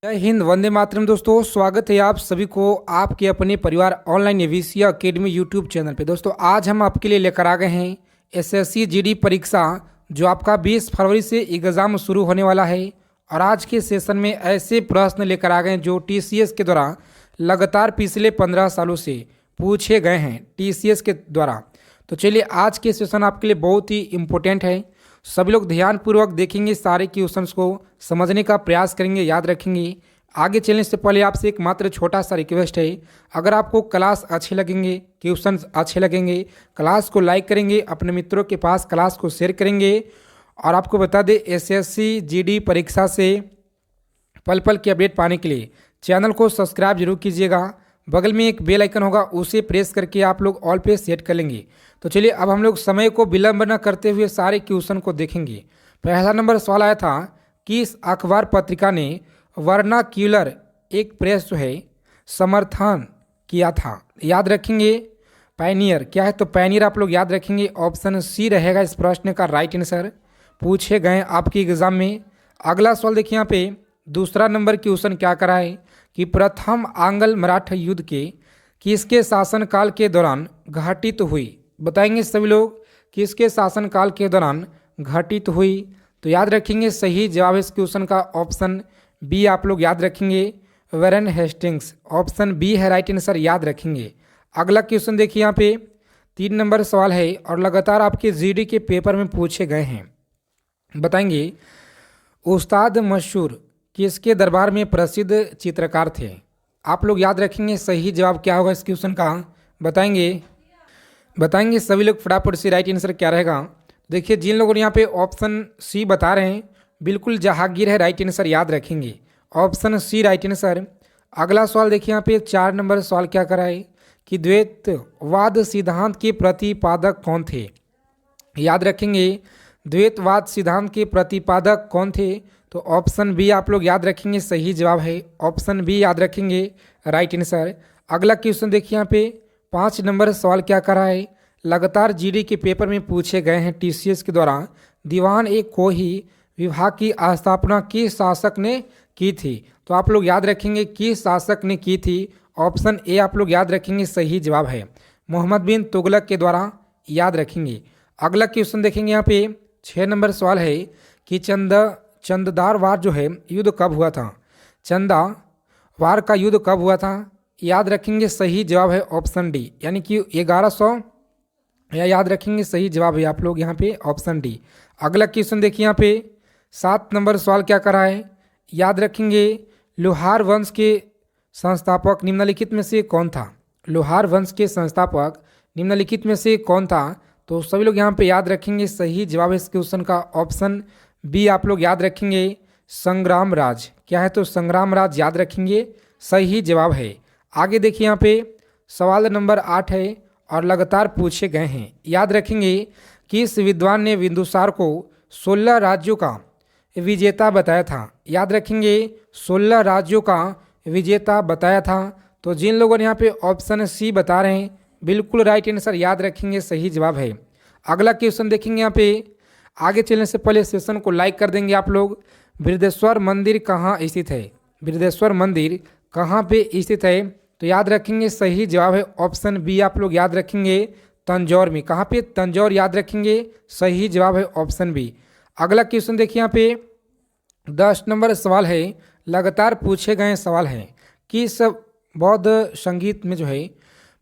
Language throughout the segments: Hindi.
जय हिंद, वंदे मातरम। दोस्तों, स्वागत है आप सभी को आपके अपने परिवार online AVC academy YouTube channel पे। दोस्तों, आज हम आपके लिए लेकर आ गए हैं एसएससी जीडी परीक्षा, जो आपका 20 फरवरी से एग्ज़ाम शुरू होने वाला है। और आज के सेशन में ऐसे प्रश्न लेकर आ गए हैं जो टीसीएस के द्वारा लगातार पिछले 15 सालों से पूछे गए हैं टीसीएस के द्वारा। तो चलिए, आज के सेशन आपके लिए बहुत ही इम्पोर्टेंट है। सभी लोग ध्यानपूर्वक देखेंगे, सारे क्वेश्चंस को समझने का प्रयास करेंगे, याद रखेंगे। आगे चलने से पहले आपसे एक मात्र छोटा सा रिक्वेस्ट है, अगर आपको क्लास अच्छे लगेंगे, क्वेश्चंस अच्छे लगेंगे, क्लास को लाइक करेंगे, अपने मित्रों के पास क्लास को शेयर करेंगे। और आपको बता दें, एसएससी जीडी परीक्षा से पल पल की अपडेट पाने के लिए चैनल को सब्सक्राइब जरूर कीजिएगा। बगल में एक बेल आइकन होगा, उसे प्रेस करके आप लोग ऑल पे सेट कर लेंगे। तो चलिए, अब हम लोग समय को विलंब न करते हुए सारे क्वेश्चन को देखेंगे। पहला नंबर सवाल आया था, किस अखबार पत्रिका ने वर्नाक्यूलर एक प्रेस जो है समर्थन किया था? याद रखेंगे, पायनियर। क्या है? तो पायनियर आप लोग याद रखेंगे। ऑप्शन सी रहेगा इस प्रश्न का राइट आंसर, पूछे गए आपके एग्जाम में। अगला सवाल देखिए, यहाँ पे दूसरा नंबर क्वेश्चन क्या करा है कि प्रथम आंग्ल मराठा युद्ध के किसके शासनकाल के दौरान घटित हुई? बताएंगे सभी लोग, किसके शासनकाल के दौरान घटित हुई? तो याद रखेंगे, सही जवाब है इस क्वेश्चन का ऑप्शन बी आप लोग याद रखेंगे, वैरन हेस्टिंग्स। ऑप्शन बी है राइट आंसर, याद रखेंगे। अगला क्वेश्चन देखिए, यहाँ पे 3 नंबर सवाल है और लगातार आपके जीडी के पेपर में पूछे गए हैं। बताएंगे, उस्ताद मशहूर किसके दरबार में प्रसिद्ध चित्रकार थे? आप लोग याद रखेंगे, सही जवाब क्या होगा इस क्वेश्चन का? बताएंगे सभी लोग फटाफट से राइट आंसर क्या रहेगा। देखिए, जिन लोगों ने यहाँ पे ऑप्शन सी बता रहे हैं, बिल्कुल जहांगीर है राइट आंसर, याद रखेंगे ऑप्शन सी राइट आंसर। अगला सवाल देखिए, यहाँ पे 4 नंबर सवाल क्या करा है कि द्वैतवाद सिद्धांत के प्रतिपादक कौन थे? याद रखेंगे, द्वैतवाद सिद्धांत के प्रतिपादक कौन थे? तो ऑप्शन बी आप लोग याद रखेंगे, सही जवाब है ऑप्शन बी, याद रखेंगे राइट आंसर। अगला क्वेश्चन देखिए, यहाँ पे 5 नंबर सवाल क्या करा है, लगातार जीडी के पेपर में पूछे गए हैं टीसीएस के द्वारा। दीवान एक कोही विभाग की स्थापना किस शासक ने की थी? तो आप लोग याद रखेंगे, किस शासक ने की थी? ऑप्शन ए आप लोग याद रखेंगे, सही जवाब है मोहम्मद बिन तुगलक के द्वारा, याद रखेंगे। अगला क्वेश्चन देखेंगे, यहाँ पे 6 नंबर सवाल है कि चंददार वार जो है युद्ध कब हुआ था? चंदा वार का युद्ध कब हुआ था? याद रखेंगे, सही जवाब है ऑप्शन डी, यानी कि 1100, या याद रखेंगे सही जवाब है आप लोग यहाँ पे ऑप्शन डी। अगला क्वेश्चन देखिए, यहाँ पे 7 नंबर सवाल क्या करा है, याद रखेंगे, लोहार वंश के संस्थापक निम्नलिखित में से कौन था? लोहार वंश के संस्थापक निम्नलिखित में से कौन था? तो सभी लोग यहाँ पे याद रखेंगे, सही जवाब है इस क्वेश्चन का ऑप्शन बी आप लोग याद रखेंगे, संग्राम राज। क्या है? तो संग्राम राज, याद रखेंगे सही जवाब है। आगे देखिए, यहाँ पे सवाल नंबर 8 है और लगातार पूछे गए हैं। याद रखेंगे, किस विद्वान ने बिंदुसार को 16 राज्यों का विजेता बताया था? याद रखेंगे, 16 राज्यों का विजेता बताया था। तो जिन लोगों ने यहाँ पे ऑप्शन सी बता रहे हैं, बिल्कुल राइट आंसर, याद रखेंगे सही जवाब है। अगला क्वेश्चन देखेंगे, यहाँ पे आगे चलने से पहले सेशन को लाइक कर देंगे आप लोग। बृहदेश्वर मंदिर कहाँ स्थित है? बृहदेश्वर मंदिर कहाँ पे स्थित है? तो याद रखेंगे, सही जवाब है ऑप्शन बी आप लोग याद रखेंगे, तंजौर में। कहाँ पे? तंजौर, याद रखेंगे सही जवाब है ऑप्शन बी। अगला क्वेश्चन देखिए, यहाँ पे 10 नंबर सवाल है, लगातार पूछे गए सवाल हैं कि इस बौद्ध संगीत में जो है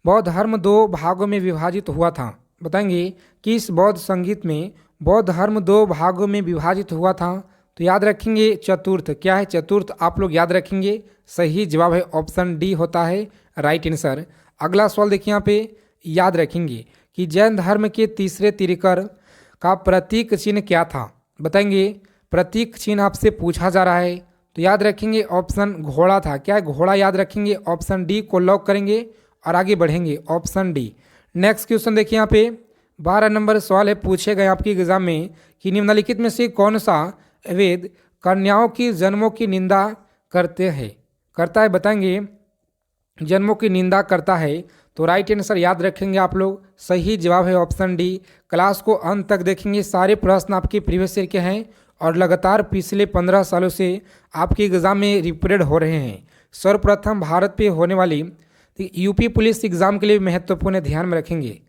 बौद्ध धर्म 2 भागों में विभाजित हुआ था। बताएंगे कि इस बौद्ध संगीत में बौद्ध धर्म 2 भागों में विभाजित हुआ था? तो याद रखेंगे चतुर्थ। क्या है? चतुर्थ आप लोग याद रखेंगे, सही जवाब है ऑप्शन डी होता है राइट आंसर। अगला सवाल देखिए, यहाँ पे याद रखेंगे कि जैन धर्म के तीसरे तीर्थंकर का प्रतीक चिन्ह क्या था? बताएंगे, प्रतीक चिन्ह आपसे पूछा जा रहा है, तो याद रखेंगे ऑप्शन घोड़ा था। क्या है? घोड़ा, याद रखेंगे ऑप्शन डी को लॉक करेंगे और आगे बढ़ेंगे ऑप्शन डी। नेक्स्ट क्वेश्चन देखिए, यहाँ पे 12 नंबर सवाल है, पूछे गए आपके एग्जाम में कि निम्नलिखित में से कौन सा वेद कन्याओं की जन्मों की निंदा करता है? बताएंगे, जन्मों की निंदा करता है। तो राइट आंसर याद रखेंगे आप लोग, सही जवाब है ऑप्शन डी। क्लास को अंत तक देखेंगे, सारे प्रश्न आपके प्रीवियस ईयर के हैं और लगातार पिछले 15 सालों से आपके एग्ज़ाम में रिपीटेड हो रहे हैं। सर्वप्रथम भारत पे होने वाली यूपी पुलिस एग्ज़ाम के लिए महत्वपूर्ण ध्यान में रखेंगे।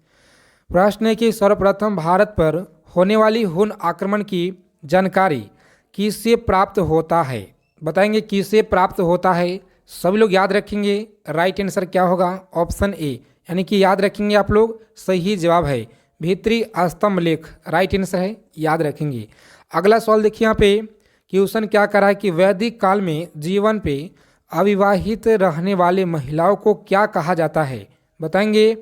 प्रश्न है कि सर्वप्रथम भारत पर होने वाली हुन आक्रमण की जानकारी किससे प्राप्त होता है? बताएंगे किससे प्राप्त होता है। सभी लोग याद रखेंगे। राइट आंसर क्या होगा? ऑप्शन ए, यानी कि याद रखेंगे आप लोग। सही जवाब है भीतरी स्तंभ लेख, राइट आंसर है, याद रखेंगे। अगला सवाल देखिए यहाँ पे क्वेश्चन क्या कर रहा है कि वैदिक काल में जीवन पे अविवाहित रहने वाले महिलाओं को क्या कहा जाता है? बताएंगे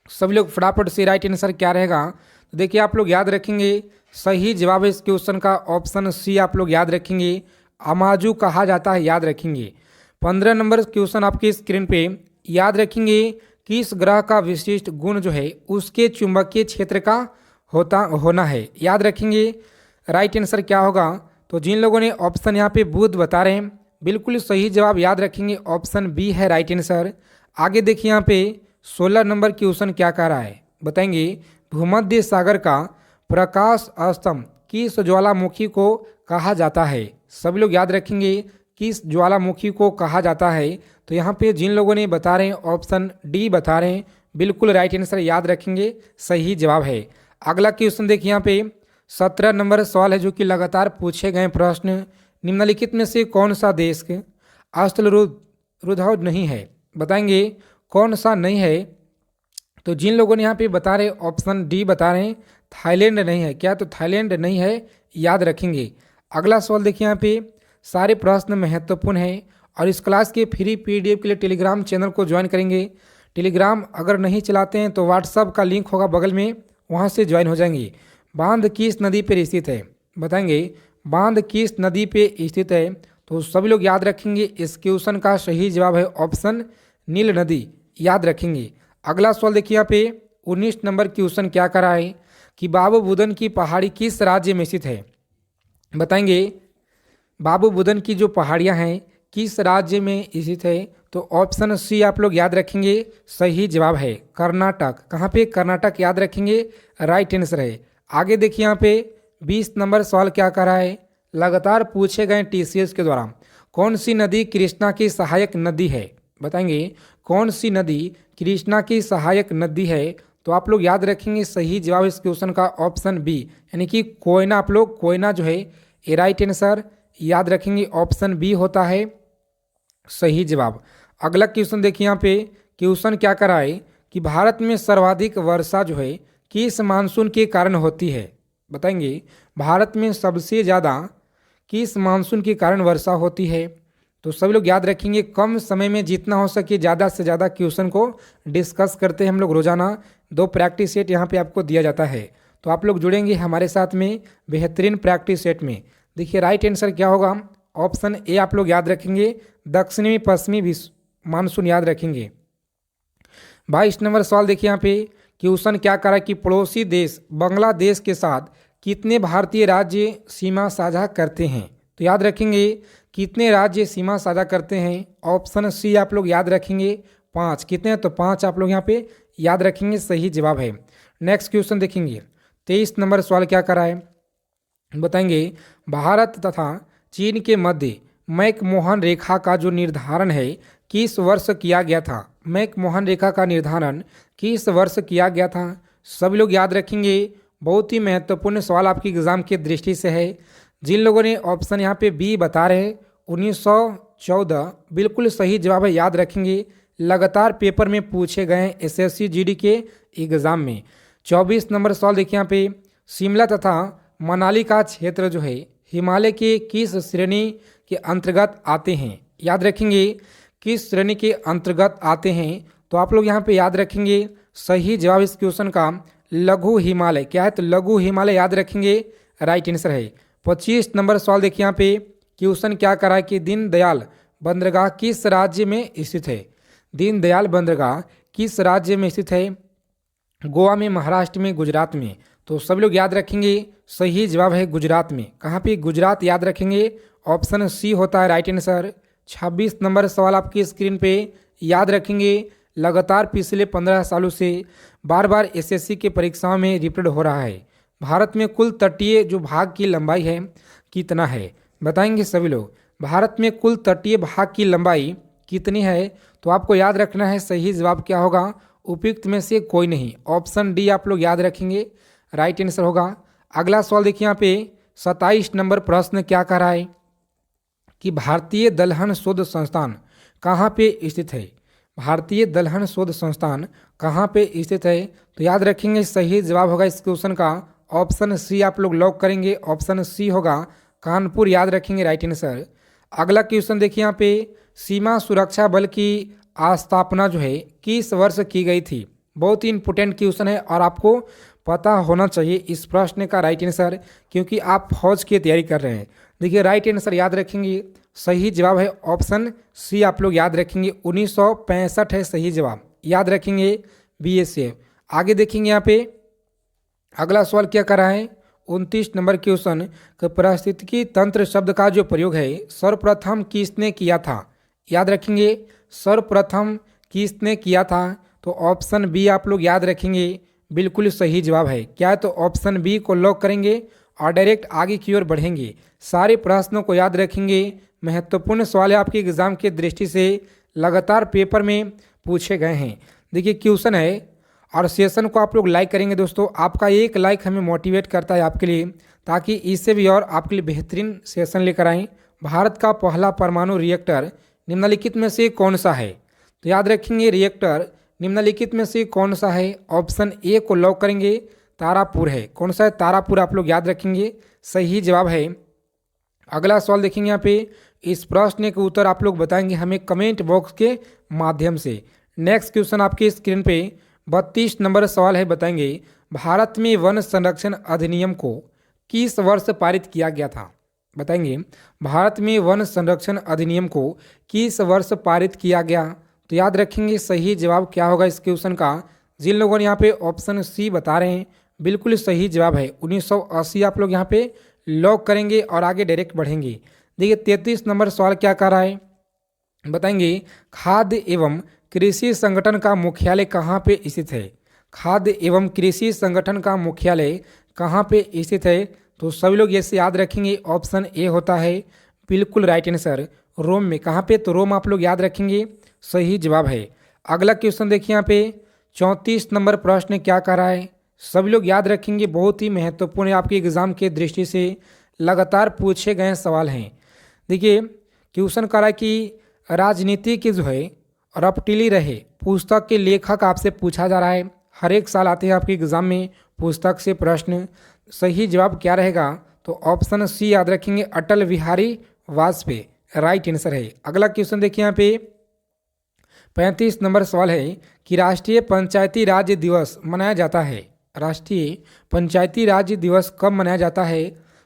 सभी लोग फटाफट से। राइट आंसर क्या रहेगा? तो देखिए आप लोग याद रखेंगे। सही जवाब है इस क्वेश्चन का ऑप्शन सी, आप लोग याद रखेंगे, अमाजू कहा जाता है, याद रखेंगे। 15 नंबर क्वेश्चन आपकी स्क्रीन पे, याद रखेंगे किस ग्रह का विशिष्ट गुण जो है उसके चुंबकीय क्षेत्र का होना है, याद रखेंगे। राइट आंसर क्या होगा? तो जिन लोगों ने ऑप्शन यहाँ पे बुध बता रहे हैं, बिल्कुल सही जवाब याद रखेंगे, ऑप्शन बी है राइट आंसर। आगे देखिए यहाँ पे 16 नंबर क्वेश्चन क्या कह रहा है, बताएंगे भूमध्य सागर का प्रकाश स्तंभ किस ज्वालामुखी को कहा जाता है? सभी लोग याद रखेंगे किस ज्वालामुखी को कहा जाता है। तो यहाँ पे जिन लोगों ने बता रहे हैं ऑप्शन डी बता रहे हैं, बिल्कुल राइट आंसर याद रखेंगे, सही जवाब है। अगला क्वेश्चन देखिए यहाँ पे 17 नंबर सवाल है जो कि लगातार पूछे गए प्रश्न, निम्नलिखित में से कौन सा देश अष्टलरुद्ध नहीं है? बताएंगे कौन सा नहीं है। तो जिन लोगों ने यहाँ पे बता रहे ऑप्शन डी बता रहे हैं थाईलैंड नहीं है। क्या? तो थाईलैंड नहीं है, याद रखेंगे। अगला सवाल देखिए यहाँ पे, सारे प्रश्न महत्वपूर्ण हैं और इस क्लास के फ्री पीडीएफ के लिए टेलीग्राम चैनल को ज्वाइन करेंगे। टेलीग्राम अगर नहीं चलाते हैं तो व्हाट्सअप का लिंक होगा बगल में, वहाँ से ज्वाइन हो जाएंगे। बांध किस नदी पर स्थित है? बताएंगे बांध किस नदी पे स्थित है? तो सभी लोग याद रखेंगे इस क्वेश्चन का सही जवाब है ऑप्शन नील नदी, याद रखेंगे। अगला सवाल देखिए यहाँ पे 19 नंबर क्वेश्चन क्या कर रहा है कि बाबू बुदन की पहाड़ी किस राज्य में स्थित है? बताएंगे बाबू बुदन की जो पहाड़ियाँ हैं किस राज्य में स्थित है? तो ऑप्शन सी आप लोग याद रखेंगे, सही जवाब है कर्नाटक। कहाँ पे? कर्नाटक, याद रखेंगे, राइट आंसर है। आगे देखिए यहाँ पे 20 नंबर सवाल क्या कर रहा है, लगातार पूछे गए टीसीएस के द्वारा कौन सी नदी कृष्णा की सहायक नदी है? बताएंगे कौन सी नदी कृष्णा की सहायक नदी है? तो आप लोग याद रखेंगे सही जवाब इस क्वेश्चन का ऑप्शन बी, यानी कि कोयना। आप लोग कोयना जो है ये राइट आंसर, याद रखेंगे, ऑप्शन बी होता है सही जवाब। अगला क्वेश्चन देखिए यहाँ पे क्वेश्चन क्या कर रहा है कि भारत में सर्वाधिक वर्षा जो है किस मानसून के कारण होती है? बताएंगे भारत में सबसे ज़्यादा किस मानसून के कारण वर्षा होती है? तो सभी लोग याद रखेंगे कम समय में जितना हो सके ज़्यादा से ज़्यादा क्वेश्चन को डिस्कस करते हैं हम लोग रोजाना। 2 प्रैक्टिस सेट यहाँ पे आपको दिया जाता है, तो आप लोग जुड़ेंगे हमारे साथ में बेहतरीन प्रैक्टिस सेट में। देखिए राइट आंसर क्या होगा? ऑप्शन ए आप लोग याद रखेंगे, दक्षिणी पश्चिमी मानसून, याद रखेंगे। 22 नंबर सवाल देखिए यहाँ पे क्वेश्चन क्या करा कि पड़ोसी देश बांग्लादेश के साथ कितने भारतीय राज्य सीमा साझा करते हैं? तो याद रखेंगे कितने राज्य सीमा साझा करते हैं? ऑप्शन सी आप लोग याद रखेंगे 5। कितने? तो 5 आप लोग यहाँ पे याद रखेंगे, सही जवाब है। नेक्स्ट क्वेश्चन देखेंगे 23 नंबर सवाल क्या करा है, बताएंगे भारत तथा चीन के मध्य मैकमोहन रेखा का जो निर्धारण है किस वर्ष किया गया था? मैकमोहन रेखा का निर्धारण किस वर्ष किया गया था? सभी लोग याद रखेंगे, बहुत ही महत्वपूर्ण सवाल आपकी एग्जाम की दृष्टि से है। जिन लोगों ने ऑप्शन यहाँ पे बी बता रहे हैं 1914, बिल्कुल सही जवाब है, याद रखेंगे, लगातार पेपर में पूछे गए हैं एसएससी जीडी के एग्ज़ाम में। 24 नंबर सवाल देखिए यहाँ पे शिमला तथा मनाली का क्षेत्र जो है हिमालय के किस श्रेणी के अंतर्गत आते हैं? याद रखेंगे किस श्रेणी के अंतर्गत आते हैं? तो आप लोग यहाँ पे याद रखेंगे सही जवाब इस क्वेश्चन का लघु हिमालय। क्या है? तो लघु हिमालय, याद रखेंगे, राइट आंसर है। 25 नंबर सवाल देखिए यहाँ पे क्वेश्चन क्या करा है कि दीनदयाल बंदरगाह किस राज्य में स्थित है? दीनदयाल बंदरगाह किस राज्य में स्थित है? गोवा में, महाराष्ट्र में, गुजरात में? तो सब लोग याद रखेंगे सही जवाब है गुजरात में। कहाँ पे? गुजरात, याद रखेंगे, ऑप्शन सी होता है राइट आंसर। 26 नंबर सवाल आपकी स्क्रीन पे, याद रखेंगे, लगातार पिछले 15 सालों से बार बार एसएससी के परीक्षाओं में रिपीट हो रहा है। भारत में कुल तटीय जो भाग की लंबाई है कितना है, बताएंगे सभी लोग। भारत में कुल तटीय भाग की लंबाई कितनी है, तो आपको याद रखना है सही जवाब क्या होगा, उपयुक्त में से कोई नहीं, ऑप्शन डी आप लोग याद रखेंगे, राइट आंसर होगा। अगला सवाल देखिए यहाँ पे 27 नंबर प्रश्न क्या कह रहा है कि भारतीय दलहन शोध संस्थान कहाँ पे स्थित है। भारतीय दलहन शोध संस्थान कहाँ पे स्थित है, तो याद रखेंगे सही जवाब होगा इस क्वेश्चन का ऑप्शन सी आप लोग लॉक करेंगे, ऑप्शन सी होगा कानपुर, याद रखेंगे राइट आंसर। अगला क्वेश्चन देखिए यहाँ पे सीमा सुरक्षा बल की स्थापना जो है किस वर्ष की गई थी, बहुत ही इंपॉर्टेंट क्वेश्चन है और आपको पता होना चाहिए इस प्रश्न का राइट आंसर, क्योंकि आप फौज की तैयारी कर रहे हैं। देखिए राइट आंसर याद रखेंगे, सही जवाब है ऑप्शन सी आप लोग याद रखेंगे, 1965 है सही जवाब, याद रखेंगे BSF। आगे देखेंगे यहाँ पे अगला सवाल क्या कर रहा है 29 नंबर क्वेश्चन कि पारिस्थितिकी तंत्र शब्द का जो प्रयोग है सर्वप्रथम किसने किया था, याद रखेंगे सर्वप्रथम किसने किया था, तो ऑप्शन बी आप लोग याद रखेंगे, बिल्कुल सही जवाब है क्या है, तो ऑप्शन बी को लॉक करेंगे और डायरेक्ट आगे की ओर बढ़ेंगे। सारे प्रश्नों को याद रखेंगे, महत्वपूर्ण सवाल है आपके एग्जाम के दृष्टि से, लगातार पेपर में पूछे गए हैं। देखिए क्वेश्चन है और सेशन को आप लोग लाइक करेंगे दोस्तों, आपका एक लाइक हमें मोटिवेट करता है आपके लिए, ताकि इससे भी और आपके लिए बेहतरीन सेशन लेकर आएँ। भारत का पहला परमाणु रिएक्टर निम्नलिखित में से कौन सा है, तो याद रखेंगे रिएक्टर निम्नलिखित में से कौन सा है, ऑप्शन ए को लॉक करेंगे, तारापुर है, कौन सा है, तारापुर आप लोग याद रखेंगे, सही जवाब है। अगला सवाल देखेंगे यहाँ पे, इस प्रश्न के उत्तर आप लोग बताएंगे हमें कमेंट बॉक्स के माध्यम से। नेक्स्ट क्वेश्चन आपकी स्क्रीन पे 32 नंबर सवाल है, बताएंगे भारत में वन संरक्षण अधिनियम को किस वर्ष पारित किया गया था, बताएंगे भारत में वन संरक्षण अधिनियम को किस वर्ष पारित किया गया, तो याद रखेंगे सही जवाब क्या होगा इस क्वेश्चन का, जिन लोगों ने यहाँ पे ऑप्शन सी बता रहे हैं बिल्कुल सही जवाब है 1980 आप लोग यहाँ पे लॉक करेंगे और आगे डायरेक्ट बढ़ेंगे। देखिए 33 नंबर सवाल क्या कर रहा है, बताएंगे खाद्य एवं कृषि संगठन का मुख्यालय कहाँ पे स्थित है, खाद्य एवं कृषि संगठन का मुख्यालय कहाँ पे स्थित है, तो सभी लोग ऐसे याद रखेंगे ऑप्शन ए होता है, बिल्कुल राइट आंसर, रोम में, कहाँ पे, तो रोम आप लोग याद रखेंगे, सही जवाब है। अगला क्वेश्चन देखिए यहाँ पे 34 नंबर प्रश्न क्या कर रहा है, सभी लोग याद रखेंगे, बहुत ही महत्वपूर्ण है आपके एग्जाम के दृष्टि से, लगातार पूछे गए सवाल हैं। देखिए क्वेश्चन कर रहा है कि राजनीति की जो है रपटीली रहे पुस्तक के लेखक आपसे पूछा जा रहा है, हर एक साल आते हैं आपके एग्जाम में पुस्तक से प्रश्न, सही जवाब क्या रहेगा, तो ऑप्शन सी याद रखेंगे, अटल बिहारी वाजपेयी राइट आंसर है। अगला क्वेश्चन देखिए यहाँ पे 35 नंबर सवाल है कि राष्ट्रीय पंचायती राज दिवस मनाया जाता है, राष्ट्रीय पंचायती राज दिवस कब मनाया जाता है,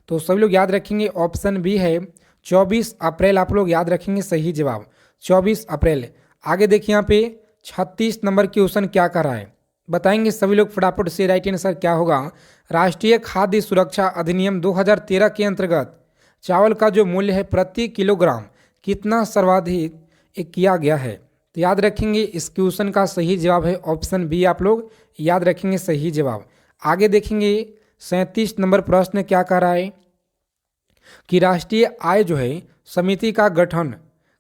तो सभी लोग याद रखेंगे ऑप्शन बी है 24 अप्रैल आप लोग याद रखेंगे, सही जवाब 24 अप्रैल। आगे देखिए यहाँ पे 36 नंबर क्वेश्चन क्या कर रहा है, बताएंगे सभी लोग फटाफट से, राइट आंसर क्या होगा, राष्ट्रीय खाद्य सुरक्षा अधिनियम 2013 के अंतर्गत चावल का जो मूल्य है प्रति किलोग्राम कितना सर्वाधिक किया गया है, तो याद रखेंगे इस क्वेश्चन का सही जवाब है ऑप्शन बी आप लोग याद रखेंगे, सही जवाब। आगे देखेंगे 37 नंबर प्रश्न क्या कर रहा है कि राष्ट्रीय आय जो है समिति का गठन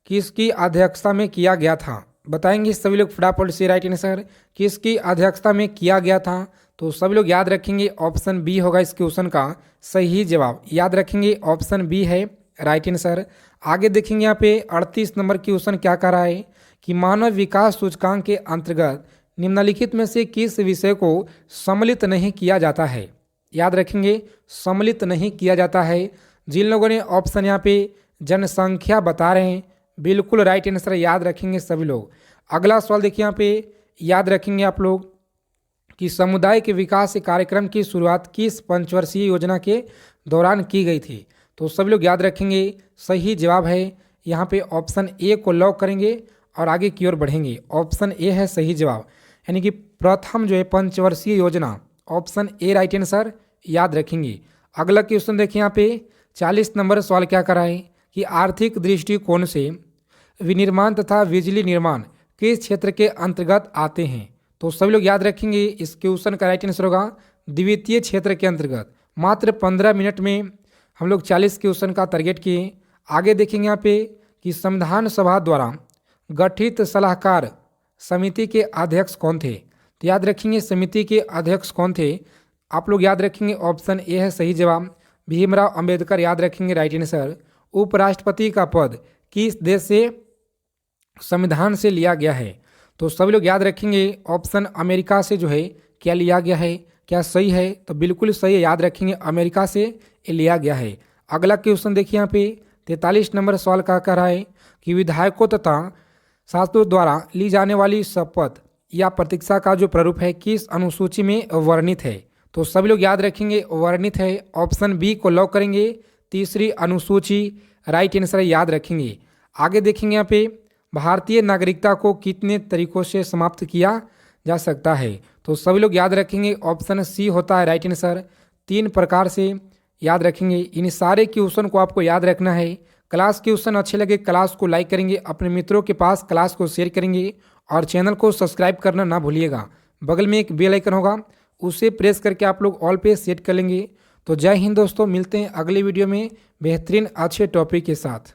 किसकी अध्यक्षता में किया गया था, बताएंगे सभी लोग फटाफट से, राइट आंसर किसकी अध्यक्षता में किया गया था, तो सभी लोग याद रखेंगे ऑप्शन बी होगा इस क्वेश्चन का सही जवाब, याद रखेंगे ऑप्शन बी है राइट आंसर। आगे देखेंगे यहाँ पे 38 नंबर क्वेश्चन क्या कर रहा है कि मानव विकास सूचकांक के अंतर्गत निम्नलिखित में से किस विषय को सम्मिलित नहीं किया जाता है, याद रखेंगे सम्मिलित नहीं किया जाता है। जिन लोगों ने ऑप्शन यहाँ पे जनसंख्या बता रहे हैं बिल्कुल राइट आंसर याद रखेंगे सभी लोग। अगला सवाल देखिए यहाँ पे याद रखेंगे आप लोग कि समुदाय के विकास कार्यक्रम की शुरुआत किस पंचवर्षीय योजना के दौरान की गई थी, तो सभी लोग याद रखेंगे सही जवाब है यहाँ पे ऑप्शन ए को लॉक करेंगे और आगे की ओर बढ़ेंगे, ऑप्शन ए है सही जवाब, यानी कि प्रथम जो है पंचवर्षीय योजना, ऑप्शन ए राइट आंसर याद रखेंगे। अगला क्वेश्चन देखिए यहाँ पे 40 नंबर सवाल क्या कर रहा है कि आर्थिक दृष्टिकोण से विनिर्माण तथा बिजली निर्माण किस क्षेत्र के अंतर्गत आते हैं, तो सभी लोग याद रखेंगे इस क्वेश्चन का राइट आंसर होगा द्वितीय क्षेत्र के अंतर्गत मात्र 15 मिनट में हम लोग 40 क्वेश्चन का टारगेट किए। आगे देखेंगे यहाँ पे कि संविधान सभा द्वारा गठित सलाहकार समिति के अध्यक्ष कौन थे। तो याद रखेंगे समिति के अध्यक्ष कौन थे, आप लोग याद रखेंगे ऑप्शन ए है सही जवाब, भीमराव अंबेडकर याद रखेंगे राइट आंसर। उपराष्ट्रपति का पद किस देश से संविधान से लिया गया है, तो सभी लोग याद रखेंगे ऑप्शन अमेरिका से जो है क्या लिया गया है, क्या सही है, तो बिल्कुल सही है, याद रखेंगे अमेरिका से ये लिया गया है। अगला क्वेश्चन देखिए यहाँ पे 43 नंबर सवाल का कह रहा है कि विधायकों तथा सांसदों द्वारा ली जाने वाली शपथ या प्रतीक्षा का जो प्रारूप है किस अनुसूची में वर्णित है, तो सभी लोग याद रखेंगे वर्णित है, ऑप्शन बी को लॉक करेंगे, तीसरी अनुसूची राइट आंसर याद रखेंगे। आगे देखेंगे यहाँ पे भारतीय नागरिकता को कितने तरीकों से समाप्त किया जा सकता है, तो सभी लोग याद रखेंगे ऑप्शन सी होता है राइट आंसर, 3 प्रकार से याद रखेंगे। इन सारे क्वेश्चन को आपको याद रखना है। क्लास क्वेश्चन अच्छे लगे क्लास को लाइक करेंगे, अपने मित्रों के पास क्लास को शेयर करेंगे और चैनल को सब्सक्राइब करना ना भूलिएगा। बगल में एक बेल आइकन होगा उसे प्रेस करके आप लोग ऑल पे सेट कर लेंगे। तो जय हिंद दोस्तों, मिलते हैं अगले वीडियो में बेहतरीन अच्छे टॉपिक के साथ।